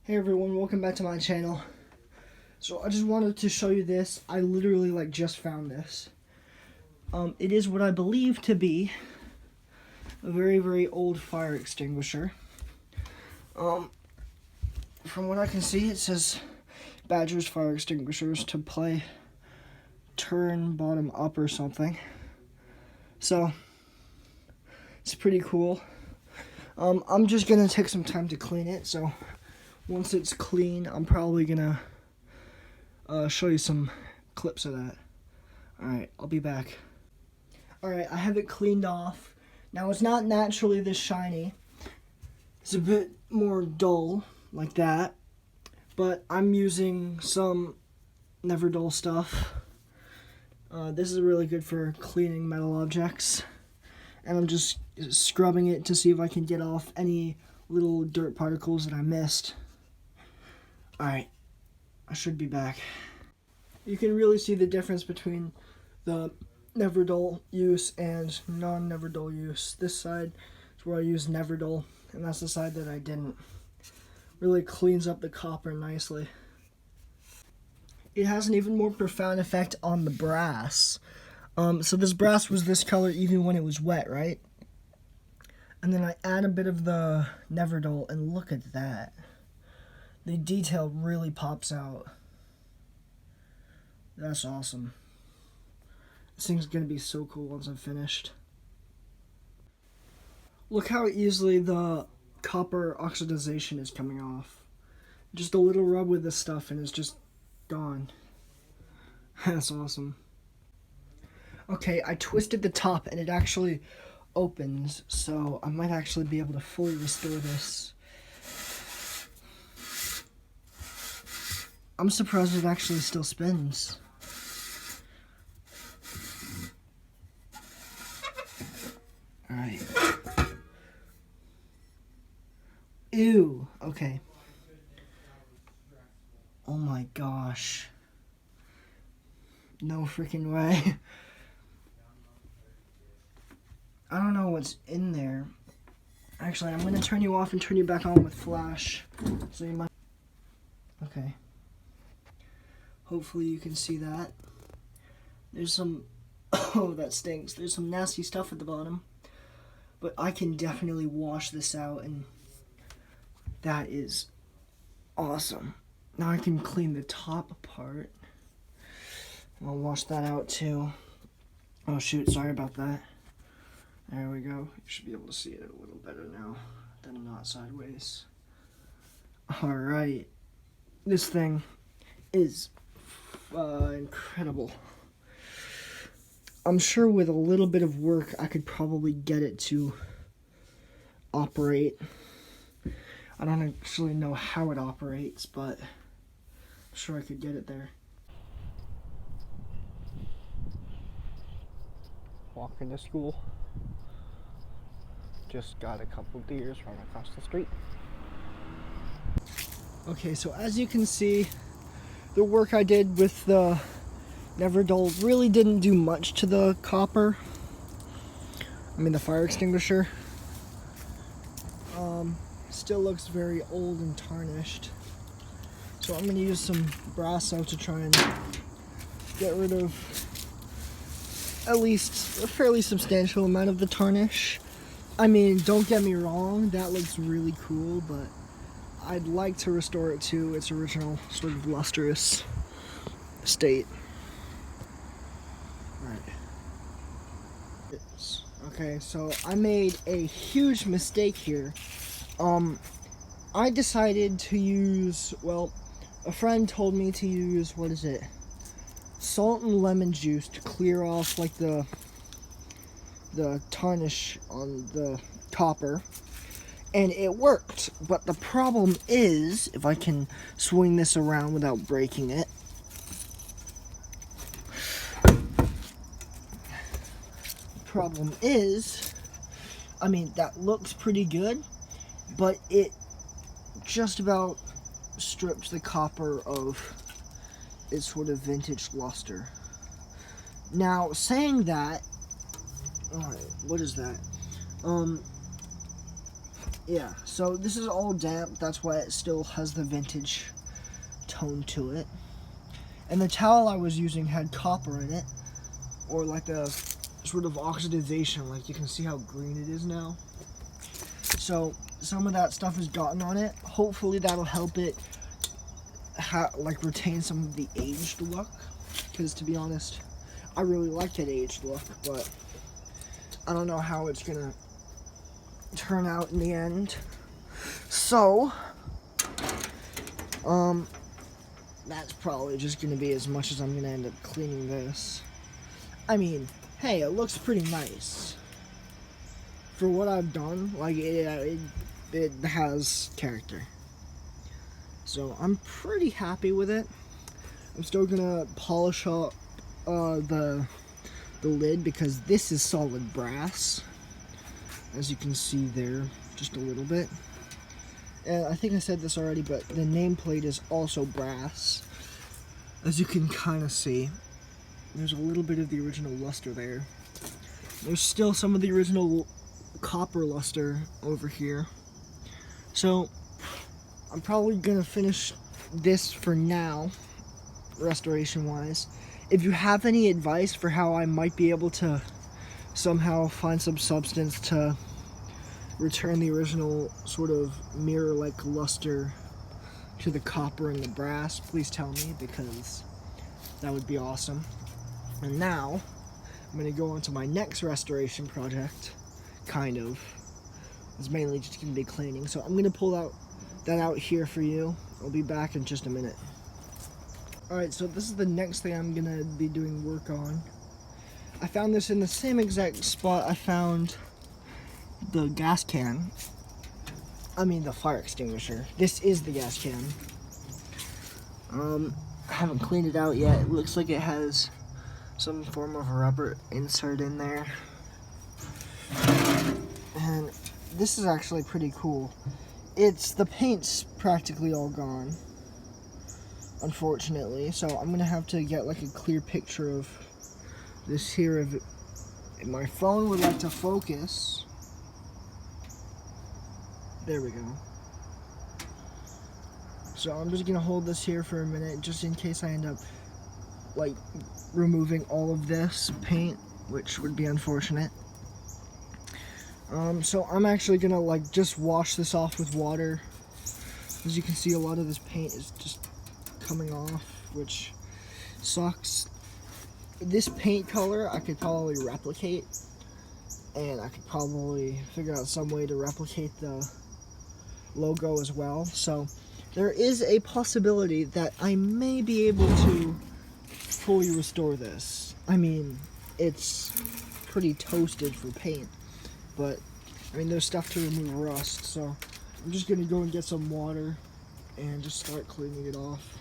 Hey everyone, welcome back to my channel. So I just wanted to show you this. I literally just found this. It is what I believe to be a very old fire extinguisher. From what I can see, it says Badger's fire extinguishers to play turn bottom up or something. So it's pretty cool. I'm just gonna take some time to clean it, so once it's clean, I'm probably gonna show you some clips of that. Alright, I'll be back. Alright, I have it cleaned off. Now, it's not naturally this shiny. It's a bit more dull, like that. But I'm using some Never Dull stuff. This is really good for cleaning metal objects. And I'm just scrubbing it to see if I can get off any little dirt particles that I missed. Alright, I should be back. You can really see the difference between the Never Dull use and non-Never Dull use. This side is where I use Never Dull, and that's the side that I didn't. Really cleans up the copper nicely. It has an even more profound effect on the brass. So this brass was this color even when it was wet, right? And then I add a bit of the Never Dull, and look at that. The detail really pops out. That's awesome. This thing's gonna be so cool once I'm finished. Look how easily the copper oxidization is coming off. Just a little rub with this stuff and it's just gone. That's awesome. Okay, I twisted the top and it actually opens, so I might actually be able to fully restore this. I'm surprised it actually still spins. Alright. Ew. Okay. Oh my gosh. No freaking way. I don't know what's in there. Actually, I'm gonna turn you off and turn you back on with flash. So you might... Okay. Hopefully you can see that. There's some... Oh, that stinks. There's some nasty stuff at the bottom. But I can definitely wash this out, and that is awesome. Now I can clean the top part. I'll wash that out too. Oh shoot, sorry about that. There we go. You should be able to see it a little better now than not sideways. Alright. This thing is incredible. I'm sure with a little bit of work I could probably get it to operate. I don't actually know how it operates, but I'm sure I could get it there. Walking to school. Just got a couple deers from across the street. Okay, so as you can see, the work I did with the Never Dull really didn't do much to the copper. I mean the fire extinguisher. Still looks very old and tarnished. So I'm gonna use some Brasso to try and get rid of at least a fairly substantial amount of the tarnish. I mean, don't get me wrong, that looks really cool, but I'd like to restore it to its original sort of lustrous state. Okay, so I made a huge mistake here. I decided to use, well, a friend told me to use, what is it? Salt and lemon juice to clear off like the tarnish on the copper. And it worked, but the problem is, if I can swing this around without breaking it, problem is, I mean, that looks pretty good, but it just about strips the copper of its sort of vintage luster. Now, saying that, what is that? yeah, so this is all damp. That's why it still has the vintage tone to it. And the towel I was using had copper in it, or like a sort of oxidization. Like you can see how green it is now. So some of that stuff has gotten on it. Hopefully that'll help it like retain some of the aged look. Because to be honest, I really like that aged look, but I don't know how it's gonna turn out in the end. So, that's probably just gonna be as much as I'm gonna end up cleaning this. I mean, hey, it looks pretty nice. For what I've done, like, it has character. So, I'm pretty happy with it. I'm still gonna polish up the lid because this is solid brass. As you can see there, just a little bit. And I think I said this already, but the nameplate is also brass. As you can kind of see, there's a little bit of the original luster there. There's still some of the original copper luster over here. So, I'm probably gonna finish this for now, restoration-wise. If you have any advice for how I might be able to somehow find some substance to return the original sort of mirror-like luster to the copper and the brass, please tell me, because that would be awesome. And now, I'm going to go on to my next restoration project, kind of. It's mainly just going to be cleaning, so I'm going to pull that out here for you. I'll be back in just a minute. Alright, so this is the next thing I'm going to be doing work on. I found this in the same exact spot I found the gas can. I mean the fire extinguisher. This is the gas can. I haven't cleaned it out yet. It looks like it has some form of a rubber insert in there. And this is actually pretty cool. The paint's practically all gone, unfortunately. So I'm gonna have to get like a clear picture of this here. If my phone would like to focus. There we go. So I'm just gonna hold this here for a minute just in case I end up like removing all of this paint, which would be unfortunate. So I'm actually gonna like just wash this off with water. As you can see, a lot of this paint is just coming off, which sucks. This paint color I could probably replicate, and I could probably figure out some way to replicate the logo as well. So there is a possibility that I may be able to fully restore this. I mean, it's pretty toasted for paint, but I mean there's stuff to remove rust, so I'm just gonna go and get some water and just start cleaning it off.